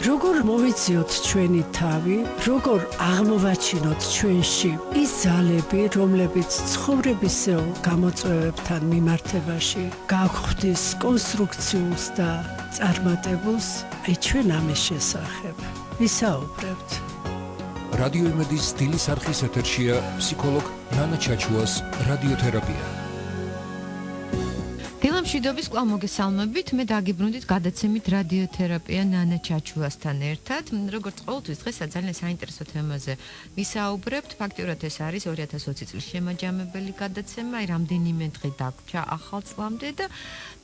როგორ მოვიციოთ ჩვენი თავი, როგორ აღმოვაჩინოთ ჩვენში ის ძალები, რომლებიც ცხოვრებისეულ გამოწვევებთან მიმართებაში გაგვხდის კონსტრუქციულს და წარმატებულს, ჩვენ ამის შესახებ ვისაუბრებთ. რადიო იმედის სტილის არხის ეთერშია ფსიქოლოგ ნანა ჩაჩუას რადიოთერაპია. დილამშვიდობის კვლავ მოგესალმებით, მე დაგიბრუნდით გადაცემით რადიოთერაპია ნანა ჩაჩუასთან ერთად. როგორც ყოველთვის დღესაც ძალიან საინტერესო თემაზე ვისაუბრებთ. ფაქტიურად ეს არის 2020 წლის შემაჯამებელი გადაცემა, რამდენიმე დღე დაგვრჩა ახალ წლამდე და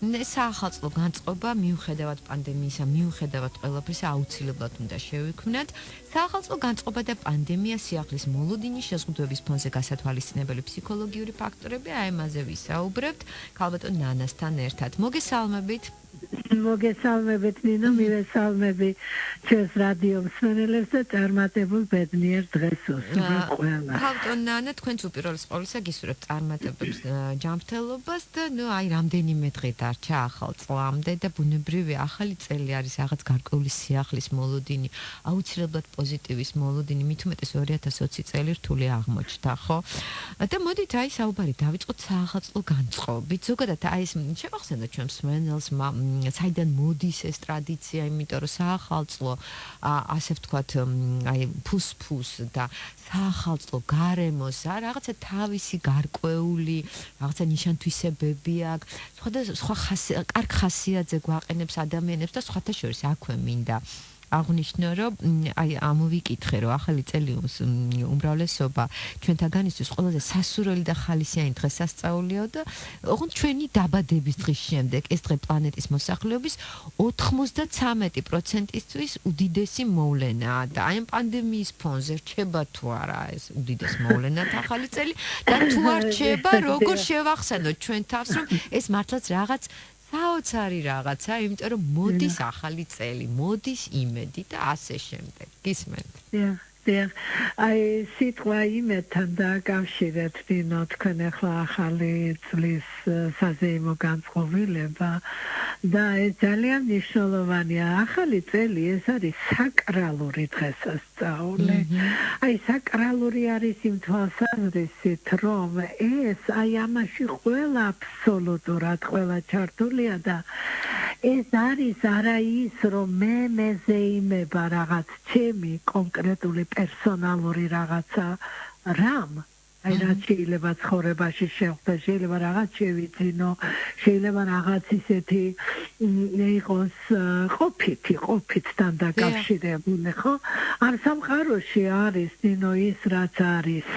საახალწლო განწყობა მიუხედავად პანდემიისა, მიუხედავად ყველაფრისა აუცილებლად უნდა შევიქმნათ. საახალწლო განწყობა და პანდემია, სიახლის მოლოდინის შეზღუდვების ფონზე გასათვალისწინებელი ფსიქოლოგიური ფაქტორები, აი ამაზე ვისაუბრებთ ქალბატონ ნანასთან ერთად. მოგესალმებით. მოგესალმებით ნინო, მივესალმები ჩვენს რადიო მსმენელებს და წარმატებულ ბედნიერ დღეს უსურვებ ყველა. ქალბატონ ნანა, თქვენც უპირველეს ყოვლისა გისურვებთ წარმატებებს, ჯანმრთელობას და აი რამდენიმე დღე დარჩა ახალ წლამდე და ბუნებრივია ახალი წელი არის რაღაც გარკვეული სიახლის მოლოდინი, აუცილებლად პოზიტივის მოლოდინი, მით უმეტეს 2020 წელი რთული აღმოჩნდა, ხო? და მოდით აი საუბარი დავიწყოთ საახალწლო განწყობით. ზოგადად აი ეს შევახსენოთ ჩვენ მსმენელს, საიდან მოდის ეს ტრადიცია, იმიტომ რომ საახალწლო ასე ვთქვათ, აი ფუს და საახალწლო გარემოს რაღაცა თავისი გარკვეული რაღაცა ნიშანთვისებები აქვს, სხვა კარგ ხასიათზე გვაყენებს ადამიანებს და სხვათა შორის აქვე მინდა აღნიშნო, რომ აი ამოვიკითხე, რომ ახალი წელი უმრავლესობა ჩვენთაგანისთვის ყველაზე სასურველი და ხალისიანი დღესასწაულია და ოღონდ ჩვენი დაბადების დღის შემდეგ ეს დღე პლანეტის მოსახლეობის 93%-ისთვის უდიდესი მოვლენაა და აი ამ პანდემიის ფონზე რჩება თუ არა ეს უდიდეს მოვლენად ახალი წელი და თუ არ რჩება, როგორ შევახსენოთ ჩვენ თავს, რომ ეს მართლაც რაღაც საოცარი რაღაცა, იმიტომ რომ მოდის ახალი წელი, მოდის იმედი და ასე შემდეგ. გისმენთ? აი სიტყვა იმედთან დაკავშირეთ ნინო, თქვენ ახლა ახალი წლის საზეიმო განწყობილება და ეს ძალიან მნიშვნელოვანია. ახალი წელი ეს არის საკრალური დღესასწაული. აი საკრალური არის იმ თვალსაზრისით, რომ ეს აი ამაში ყველა აბსოლუტურად ყველა ჩართულია და ეს არის არა ის, რომ მეზე იმება რაღაც ჩემი კონკრეტული პერსონალური რაღაცა რამ, აი რაც შეიძლება ცხოვრებაში შეხვდა, შეიძლება რაღაც შევიძინო, შეიძლება რაღაც ისეთი იყოს ყოფითთან დაკავშირებული, ხო? ამ სამყაროში არის ნინო ის, რაც არის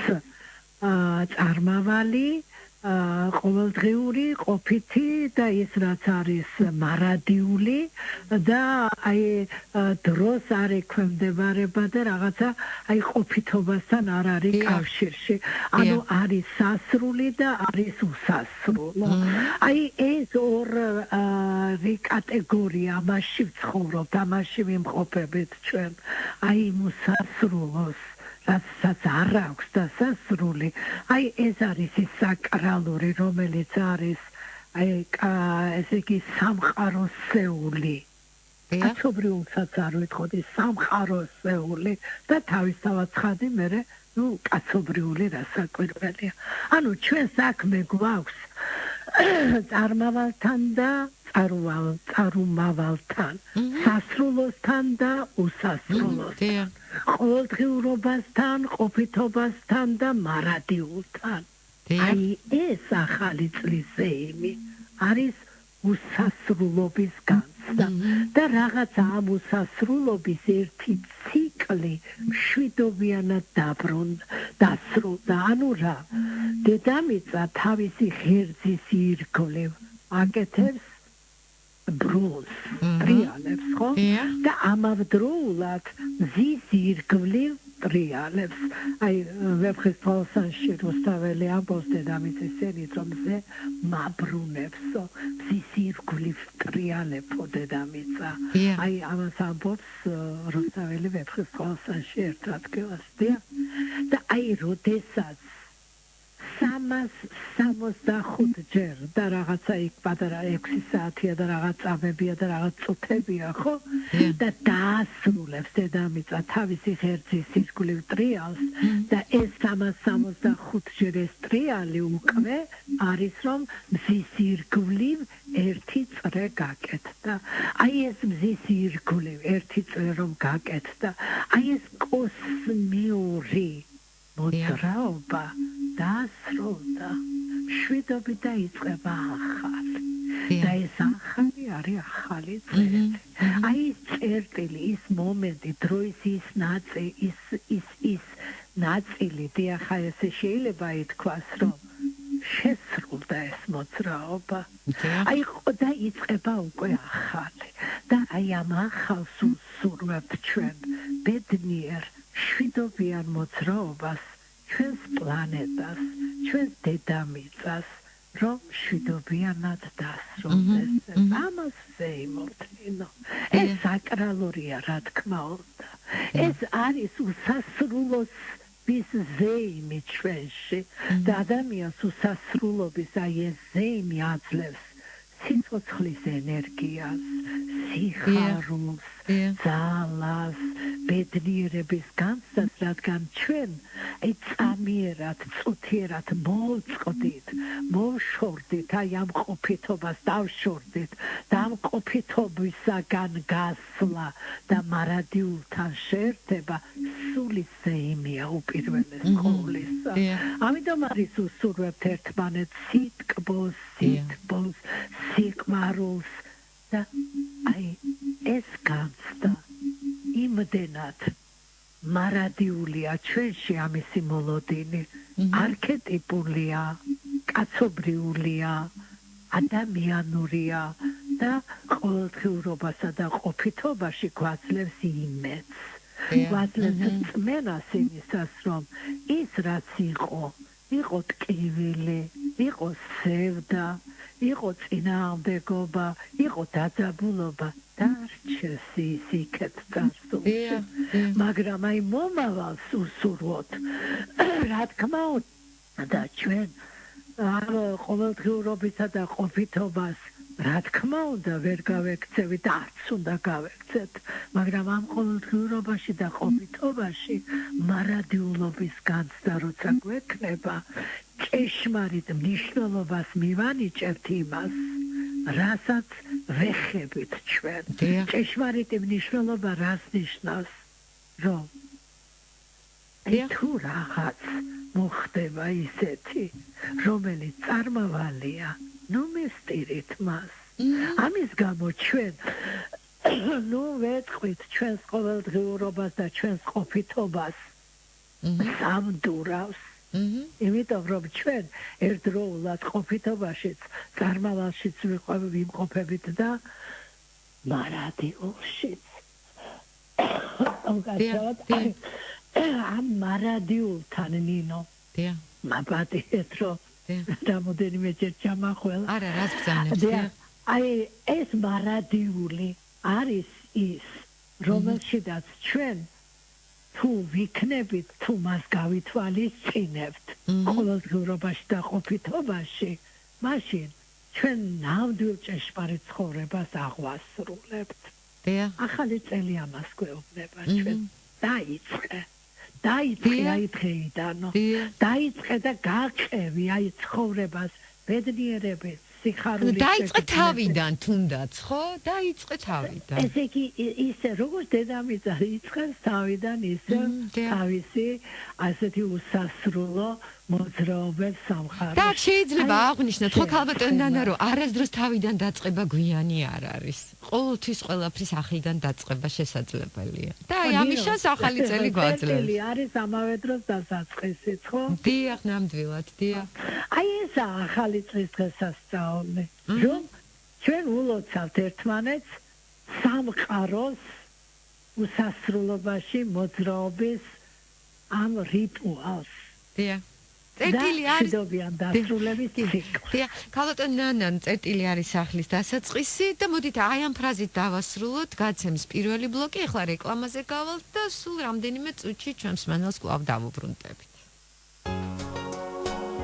წარმავალი, ყოველდღიური, ყოფითი და ის რაც არის მარადიული და აი დროს არ ექვემდებარება და რაღაცა აი ყოფითობასთან არ არის კავშირში. ანუ არის სასრული და არის უსასრულო. აი ეს ორი კატეგორია ამაში ვცხოვრობთ, ამაში ვიმყოფებით ჩვენ. აი უსასრულოს რასაც არ აქვს და სასრული, აი ეს არის ის საკრალური, რომელიც არის აი ესე იგი სამყაროსეული. კაცობრიულსაც არ ვიტყოდი, სამყაროსეული და თავისთავად ცხადი მერე კაცობრიული რასაკვირველია. ანუ ჩვენ საქმე გვაქვს წარმავალთან და წარმავალთან, სასრულოსთან და უსასრულოსთან, ყოველდღიურობასთან, ყოფითობასთან და მარადიულთან. აი ეს ახალი წლის ზეიმი არის უსასრულობის განცდა და რაღაცა ამ უსასრულობის ერთი ციკლი მშვიდობიანად დასრულდა. ანუ რა, დედამიწა თავისი ღერძის ირგვლივ აკეთებს ბრუნს, ტრიალებს, ხო? და ამავდროულად მზის ირგვლივ ტრიალებს. აი ვეფხის თვალსანში რუსთაველი ამბობს დედამიწის სენით, რომ მზე მაბრუნებსო, მზის ირგვლივ ტრიალებო დედამიწა. აი ამას ამბობს რუსთაველი ვეფხის თვალსანში ერთ ადგილას. და აი როდესაც სამ 365 ჯერ და რაღაცა იქ პატარა 6 საათია და რაღაც წამებია და რაღაც წუთებია, ხო? და დაასრულებს დედამიწა თავისი ღერძის ირგვლივ ტრიალს და ეს 365 ჯერ ეს ტრიალი უკვე არის რომ მზის ირგვლივ ერთი წრე გაკეთდა. აი ეს მზის ირგვლივ ერთი წრე რომ გაკეთდა, აი ეს კოსმიური მოძრაობა დასრულდა. მშვიდობით დაიწყება ახალი. და ეს ახალი არის ახალი წერტილი. აი ეს წერტილი, ის მომენტი, დროის ის ნაწილი, დიახა ესე შეიძლება ითქვას, რომ შესრულდა ეს მოძრაობა. აი დაიწყება უკვე ახალი. და აი ამ ახალს უსურვებთ ჩვენ ბედნიერ შვიდობიან მოძრაობას, ჩვენს პლანეტას, ჩვენს დედამიწას, რომ შვიდობიანად დასრულდეს. ამას ვეიმოვთინო. ეს საკრალურია, რა თქმა უნდა. ეს არის უსასრულოს ვის ზეიმი ჩვენში და ადამიანს უსასრულობის აი ეს ზეიმი აძლევს სიცოცხლის ენერგიას, სიხარულს, ძალას, ბედნიერების განცდას, რადგან ჩვენ წამიერად, წუთიერად მოვწყდით, მოვშორდით, აი ამ ყოფითობას დავშორდით და ამ ყოფითობისაგან გასვლა და მარადიულთან შეერთება სულის ზეიმია უპირველეს ყოვლისა. ამიტომ არის უსურვებთ ერთმანეთს სიტკბოს, სიტბოს, სიყვარულს და აი ეს განცდა იმდენად მარადიულია ჩვენში ამისი მოლოდინი, არქეტიპულია, კაცობრიულია, ადამიანურია და ყოველდღიურობასა და ყოფითობაში გვაძლევს იმედს. გვაძლევს წმენას იმისას, რომ ის რაც იყო ტკივილი, იყო სევდა, იყო წინააღმდეგობა, იყო დაძაბულობა, დარჩეს ის იქეთ წარსულში. მაგრამ აი მომავალს უსურვოთ, რა თქმა უნდა, ჩვენ ყოველდღიურობისა და ყოფითობას რა თქმა უნდა ვერ გავექცევით, არც უნდა გავექცეთ, მაგრამ ამ ყოველდღიურობაში და ყოფითობაში მარადიულობის განცდა როცა გვექნება, ჭეშმარიტ მნიშვნელობას მივანიჭებთ იმას, რასაც ვეხებით ჩვენ. ჭეშმარიტი მნიშვნელობა რას ნიშნავს? რომ თუ რაღაც მოხდება ისეთი, რომელიც წარმავალია, ნუ მესტირით მას. ამის გამო ჩვენ ნუ ვეთყვით ჩვენს ყოველდღიურობას და ჩვენს ყოფითობას სამდურავს. იმიტომ რომ ჩვენ ერთდროულად ყოფითობაშიც, წარმავალშიც ვიმყოფებით და მარადიულშიც. ამ მარადიულთან ნინო მაპატიეთ რომ რამოდენიმე ჯერ ჩამახველა. არა, რას ბრძანებს? აი ეს მარადიული არის ის, რომელშიდაც ჩვენ თუ ვიქნებით, თუ მას გავითვალისწინებთ ყოველდღიურობაში და ყოფითობაში, მაშინ ჩვენ ნამდვილ ჭეშმარიტ ცხოვრებას აღვასრულებთ. ახალი წელი ამას გვეუბნება ჩვენ. დაიწყე აი დღეიდანო. დაიწყე და გაყევი აი ცხოვრებას, ბედნიერებას, სიხარულის. დაიწყე თავიდან თუნდაც, ხო? დაიწყე თავიდან. ესე იგი ისე როგორც დედამიწა იწყებს თავიდან, ისე თავისი ასეთი უსასრულო მოძრაობებს სამყაროში. და შეიძლება აღვნიშნოთ, ხო ქალბატონი ნანა, რომ არასდროს თავიდან დაწყება გვიანი არ არის. ყოველთვის ყველაფრის ახალიდან დაწყება შესაძლებელია. და აი ამის შანს ახალი წელი გვაძლევს. წელი არის ამავე დროს დასაწყისიც, ხო? დიახ, ნამდვილად, დიახ. აი ეს ახალი წლის დღესასწაული, რომ ჩვენ ულოცავთ ერთმანეთს სამყაროს უსასრულობაში მოძრაობის ამ რიტუალს. დიახ. წერტილი არის დასრულების ციკლი. დიახ, ქალბატონი ნანა, წერტილი არის სახლის დასაწყისი და მოდით აი ამ ფრაზით დავასრულოთ გაცემის პირველი ბლოკი, ახლა რეკლამაზე გავალთ და სულ რამდენიმე წუთში ჩვენს მანელს კვლავ დავუბრუნდებით.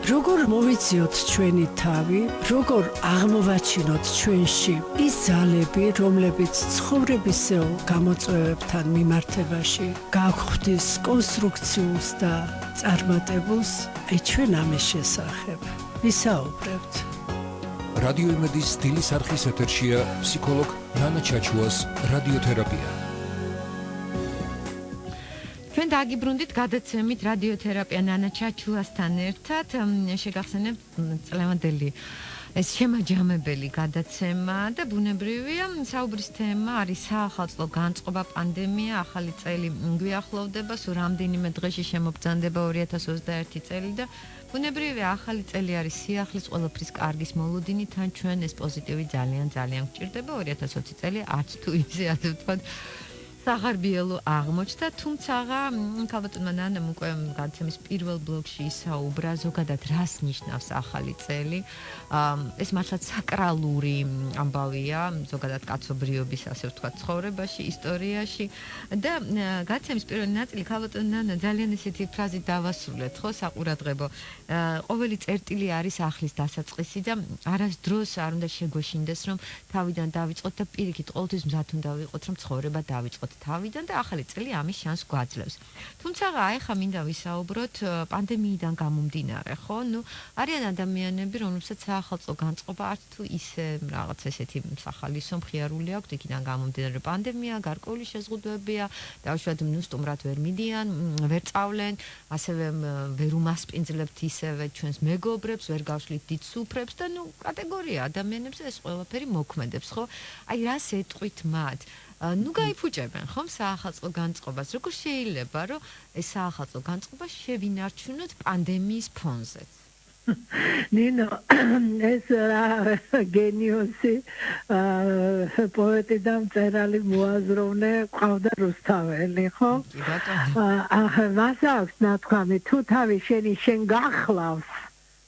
როგორ მოვიციოთ ჩვენი თავი, როგორ აღმოვაჩინოთ ჩვენში ის ძალები, რომლებიც ცხოვრებისეულ გამოწვევებთან მიმართებაში გაგვხდის კონსტრუქციულს და წარმატებულს, ჩვენ ამის შესახებ ვისაუბრებთ. რადიო იმედის სტილის არხის ეთერშია ფსიქოლოგ ნანა ჩაჩუას რადიოთერაპია. ჩვენ დაგიბრუნდით გადაცემით რადიოთერაპია ნანა ჩაჩუასთან ერთად. შეგახსენებთ წლევანდელი ეს შემაჯამებელი გადაცემა და ბუნებრივია საუბრის თემა არის საახალწლო განწყობა პანდემია, ახალი წელი გვიახლოვდება, სულ რამდენიმე დღეში შემოგბრძანდება 2021 წელი და ბუნებრივია ახალი წელი არის სიახლის ყველაფრის კარგის მოლოდინი, თან ჩვენ ეს პოზიტივი ძალიან გვჭირდება 2020 წელი არც თუ ისე ასე ვთქვათ საღარბიელო აღმოჩნდა, თუმცა ქალბატონმა ნანამ უკვე გადაცემის პირველ ბლოკში ისაუბრა ზოგადად რას ნიშნავს ახალი წელი. ეს მართლაც საკრალური ამბავია ზოგადად კაცობრიობის ასე ვთქვათ ცხოვრებაში, ისტორიაში და გადაცემის პირველი ნაწილი ქალბატონ ნანა ძალიან ესეთი ფრაზით დავასრულეთ, ხო, საყურადღებო. ყოველი წერტილი არის ახლის დასაწყისი და არასდროს არ უნდა შეგვეშინდეს, რომ თავიდან დავიწყოთ და პირიქით ყოველთვის მზად უნდა ვიყოთ, რომ ცხოვრება დავიწყოთ თავიდან და ახალი წელი ამის შანსს გვაძლევს. თუმცა ახლა მინდა ვისაუბროთ პანდემიიდან გამომდინარე, ხო? არიან ადამიანები, რომლებსაც საახალწლო განწყობა არც თუ ისე რაღაც ესეთი სახალისო მხიარული აქვთ, იქიდან გამომდინარე პანდემია, გარკვეული შეზღუდვებია, დაუშვათ სტუმრად ვერ მიდიან, ვერ წავლენ, ასევე ვერ უმასპინძლებთ ისევე ჩვენს მეგობრებს, ვერ გავშლით დიდ სუფრებს და კატეგორია ადამიანებს ეს ყველაფერი მოქმედებს, ხო? აი რას ეტყვით მათ? გაიფუჭებენ ხომ საახალწლო განწყობას. როგორ შეიძლება, რომ ეს საახალწლო განწყობა შევინარჩუნოთ პანდემიის ფონზე? ნინო, ეს გენიოსი პოეტი და მწერალი მოაზროვნე ყავდა რუსთაველი, ხო? მას აქვს ნათქვამი, თუ თავი შენ გახლავს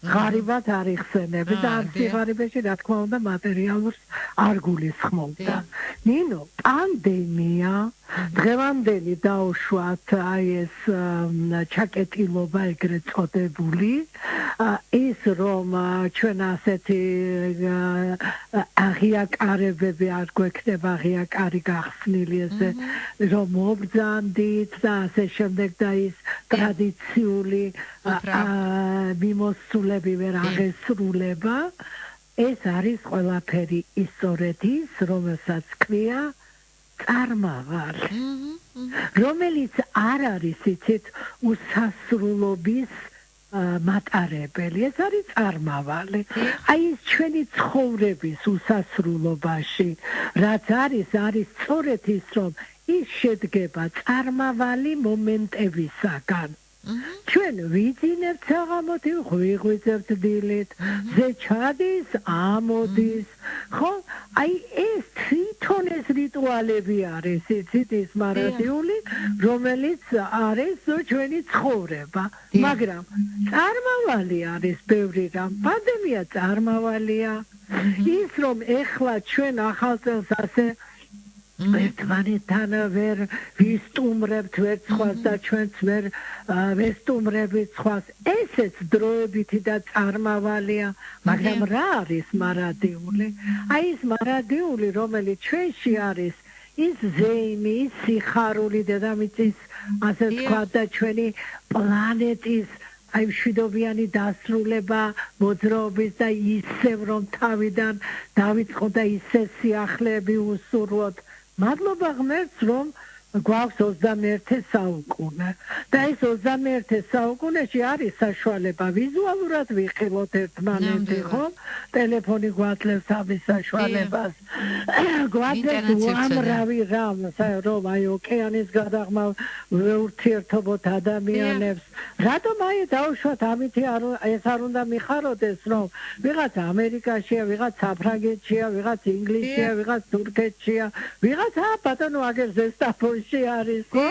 ღარიბად არ იხსენები და არც ღარიბეში რა თქმა უნდა მატერიალურს არ გულისხმობდა. ნინო, პანდემია დღევანდელი დაუშვათ აი ეს ჩაკეტილობა ეგრეთ წოდებული, ის რომ ჩვენ ასეთი აღიაკარებები არ გვექნება, აღიაკარი გახსნილი ესე რომ მობრძანდით და ასე შემდეგ და ის ტრადიციული მიმოსულები ვერ აღესრულება, ეს არის ყველაფერი სწორედ ის, რომელსაც ქვია წარმავალი, რომელიც არ არის იცით უსასრულობის მატარებელი, ეს არის წარმავალი. აი ეს ჩვენი ცხოვრების უსასრულობაში, რაც არის სწორედ ის, რომ ის შედგება წარმავალი მომენტებისაგან. ჩვენ ვიძინებთ საღამოთი, ღვიღვიძებთ დილით, ზეჩადის, ამოდის, ხო? აი ეს თვითონ ეს რიტუალები არის, იცით ის მარადიული, რომელიც არის ჩვენი ცხოვრება. მაგრამ წარმავალი არის ბევრი რამ. პანდემია წარმავალია. ის რომ ეხლა ჩვენ ახალ წელს ასე ერთმანეთთან ვერ ვისტუმრებთ ვერ სხვას და ჩვენც ვერ ვესტუმრებით სხვას, ესეც დროებითი და წარმავალია, მაგრამ რა არის მარადიული? აი ეს მარადიული, რომელიც ჩვენში არის, ის ზეიმი, ის სიხარული დედამიწის, ასე ვთქვათ და ჩვენი პლანეტის აი მშვიდობიანი დასრულება მოძრაობის და ისევ რომ თავიდან დავიწყოთ და ისე სიახლეები უსურვოთ. მადლობა ღმერთს, რომ გვაქვს 21 საუკუნე და ეს 21 საუკუნეში არის საშუალება ვიზუალურად ვიხილოთ ერთმანეთი, ხო? ტელეფონი გვაძლევს ამის საშუალებას. გვაძლევს უამრავი რამ, რომ აი ოკეანის გადაღმა ვეურთიერთობოთ ადამიანებს. რატომ აი დაუშვათ ამითი ეს არ უნდა მიხაროდეს, რომ ვიღაც ამერიკაშია, ვიღაც საფრანგეთშია, ვიღაც ინგლისშია, ვიღაც თურქეთშია, ვიღაც ბატონო აგერ ზესტაფონში არის, ხო?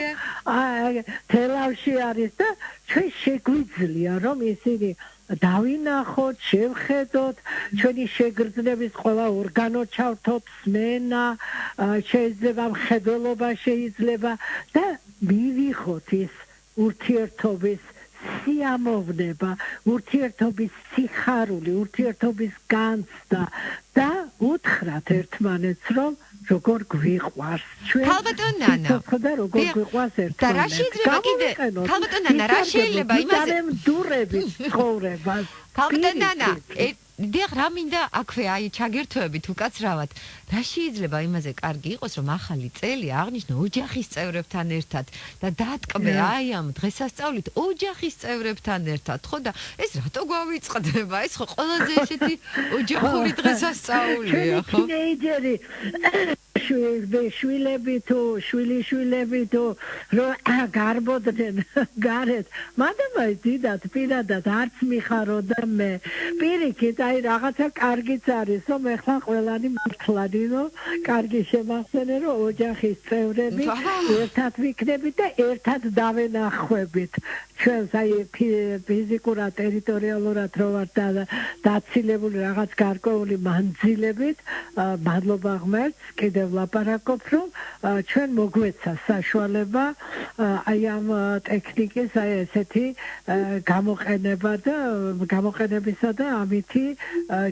თელავში არის და ჩვენ შეგვიძლია რომ ისინი დავინახოთ, შევხედოთ, ჩვენი შეგრძნების ყველა ორგანო ჩავთოთ, სმენა, შეიძლება მხედველობა შეიძლება და მივიღოთ ის ურთიერთობის სიამოვნება, ურთიერთობის სიხარული, ურთიერთობის განცდა და უთხრათ ერთმანეთს, რომ როგორ გვიყვარს ჩვენ. ქალბატონ ნანა. და როგორ გვიყვარს ერთმანეთს. და რა შეიძლება კიდე? ქალბატონ ნანა, რა შეიძლება იმაზე? დურებით ცხოვრებას. ქალბატონ ნანა, დიახ, რა მინდა აქვე აი ჩაგერთოებით უკაცრავად. რა შეიძლება იმაზე კარგი იყოს, რომ ახალი წელი აღნიშნო ოჯახის წევრებთან ერთად და დატკბე აი ამ დღესასწაულით ოჯახის წევრებთან ერთად, ხო და ეს რატო გვავიწყდება? ეს ხო ყველაზე ესეთი ოჯახური დღესასწაულია, ხო? თინეიჯერი შვილები თუ შვილიშვილები თუ გარბოდნენ გარეთ მადამაი დიდად პირადად არც მიხაროდა მე პირიქით აი რაღაცა კარგიც არის რომ ეხლა ყველანი მართლადი რომ კარგი შემახსენე რომ ოჯახის წევრები ერთად ვიქნებით და ერთად დავენახვებით ჩვენს აი ფიზიკურად ტერიტორიალურად რო ვარ დაცილებული რაღაც გარკვეული მანძილებით მადლობა ღმერთს კიდევ ლაპარაკობ რომ ჩვენ მოგვეცა საშუალება აი ამ ტექნიკის აი ესეთი გამოყენებისა და ამითი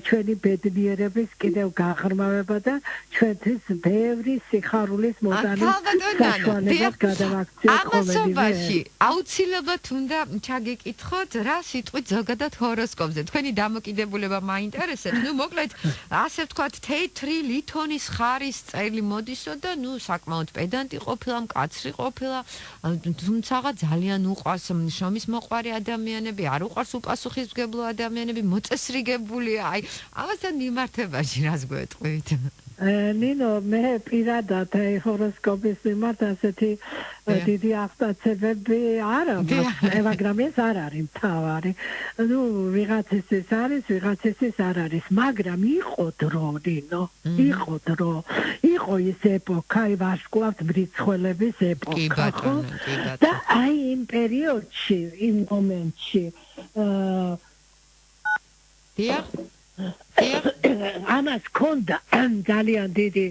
ჩვენი ბედნიერების კიდევ გაღრმავება და ჩვენთვის ბევრი სიხარულის მოტანის საშუალებას გადავაქციოთ ყოველდღე. აუცილებლად უნდა ჩაგეკითხოთ რა სიტყვით ზოგადად ჰოროსკოპზე. თქვენი დამოკიდებულება მაინტერესებს. ნუ მოკლედ ასე ვთქვათ თეთრი ლითონის ხარის წელი მოდისო და ნუ საკმაოდ პედანტი ყოფილა, მკაცრი ყოფილა, თუმცა ძალიან უყვარს შრომის მოყვარე ადამიანები, არ უყვარს უპასუხისმგებლო ადამიანები, მოწესრიგებულია. აი, ამასთან მიმართებაში რას გვეტყვით? ნინო, მე პირადად აი ჰოროსკოპის მიმართ ასეთი დიდი აღტაცებები არ აქვს, მაგრამ ეს არ არის მთავარი. ნუ ვიღაცისთვის არის, ვიღაცისთვის არ არის, მაგრამ იყო დრო, ნინო, იყო დრო. იყო ის ეპოქა, ვარსკვლავთ მრიცხველების ეპოქა, ხო? და აი იმ პერიოდში, იმ მომენტში ამას ქონდა ძალიან დიდი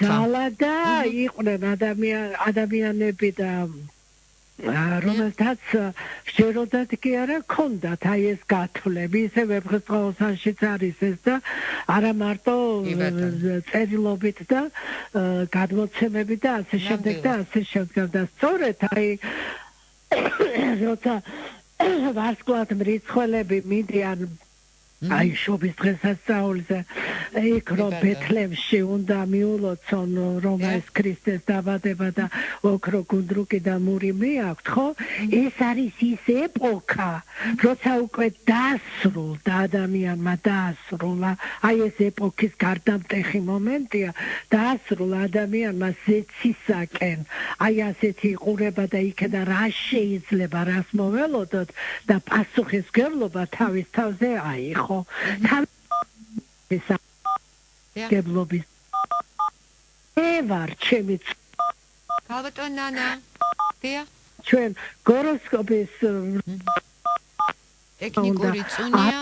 ძალა და იყვნენ ადამიანები და რომელთაც შეეროდათ კი არა ქონდათ აი ეს გათვლები ისე ვებრწყაოსანშიც არის ეს და არა მარტო წერილობით და გადმოცემებით და ასე შემდეგ და ასე შემდეგ და სწორედ აი როცა ვარსკვლავთ მრიცხველები მიდიან აი შობის დღესასწაულზე იქ რომ ბეთლემში უნდა მიულოცონ რომ ეს ქრისტეს დაბადება და ოქრო გუნდრუკი და მური მიაქვთ ხო ეს არის ის ეპოქა როცა უკვე დასრულდა ადამიანმა დაასრულა აი ეს ეპოქის გარდამტეხი მომენტია დაასრულა ადამიანმა ზეცისაკენ აი ასეთი ყურება და იქიდან რა შეიძლება რას მოველოდოთ და პასუხისმგებლობა თავის თავზე აიღო გებლობის ევარ ჩემი ქალბატონ ნანა დია ჩვენ ჰოროსკოპის ტექნიკური წუნია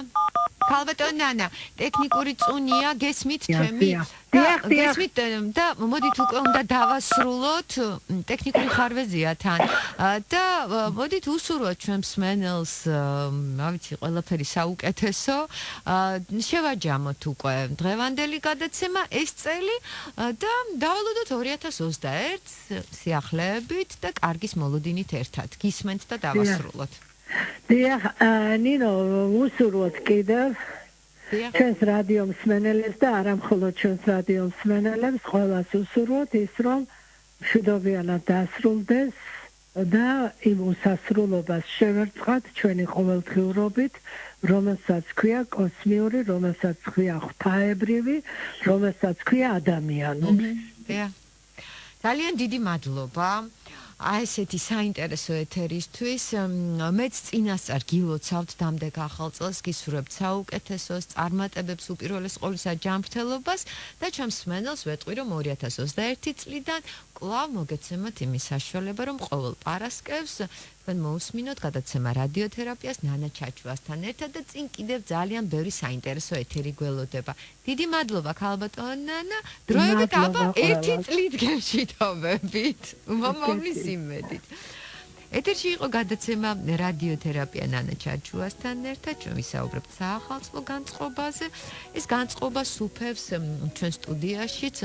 ქალბატონ ნანა ტექნიკური წუნია გესმით ჩემი გესმით და მოდით უკვე უნდა დავასრულოთ ტექნიკური ხარვეზია თან და მოდით უსურვოთ ჩვენ მსმენელს რა ვიცი ყველაფერი საუკეთესო შევაჯამოთ უკვე დღევანდელი გადაცემა ეს წელი და დავალოდოთ 2021 სიახლეებით და კარგის მოლოდინით ერთად გისმენთ და დავასრულოთ დიახ ნინო უსურვოთ კიდევ ჩვენს რადიო მსმენელებს და არა მხოლოდ ჩვენს რადიო მსმენელებს ყველას უსურვოთ ის რომ მშვიდობიანად დასრულდეს და იმ უსასრულობას შევერწყათ ჩვენი ყოველდღიურობით რომელსაც ქვია კოსმიური რომელსაც ქვია ღვთაებრივი რომელსაც ქვია ადამიანური ძალიან დიდი მადლობა აი ესეთი საინტერესო ეთერისთვის მეც წინასწარ გილოცავთ დამდეგ ახალ წელს გისურვებთ საუკეთესოს წარმატებებს უპირველეს ყოვლისა ჯანმრთელობას და ჩემს მსმენელს ვეტყვი რომ 2021 წლიდან კვლავ მოგეცემათ იმის საშუალება რომ ყოველ პარასკევს თქვენ მოусმინოთ გადაცემა რადიოთერაპიას ნანა ჩაჩვასთან ერთად და წინ კიდევ ძალიან ბევრი საინტერესო ეთერი გველოდება დიდი მადლობა ქალბატონ ნანა დროებით აბა 1 წლით გემშვიდობებით მომავლის იმედით ეთერში იყო გადაცემა რადიოთერაპია ნანა ჩაჩუასთან ერთად. ჩვენ ვისაუბრებთ საახალწლო განწყობაზე. ეს განწყობა სუფევს ჩვენ სტუდიაშიც,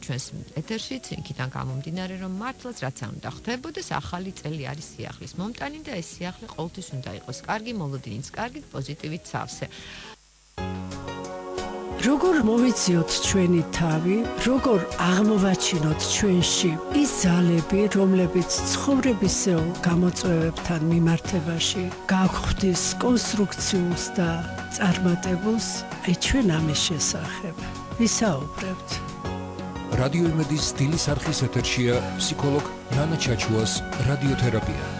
ჩვენს ეთერშიც, იქიდან გამომდინარე, რომ მართლაც რაც არ უნდა ხდებოდეს, ახალი წელი არის სიახლის მომტანი და ეს სიახლე ყოველთვის უნდა იყოს კარგი, მოლოდინიც კარგი, პოზიტივით სავსე. როგორ მოვიციოთ ჩვენი თავი, როგორ აღმოვაჩინოთ ჩვენში ის ძალები, რომლებიც ცხოვრებისეულ გამოწვევებთან მიმართებაში გაგვხდის კონსტრუქციულს და წარმატებულს, აი ჩვენ ამის შესახებ ვისაუბრებთ. რადიო იმედის დილის არხის ეთერშია ფსიქოლოგ ნანა ჩაჩუას რადიოთერაპია.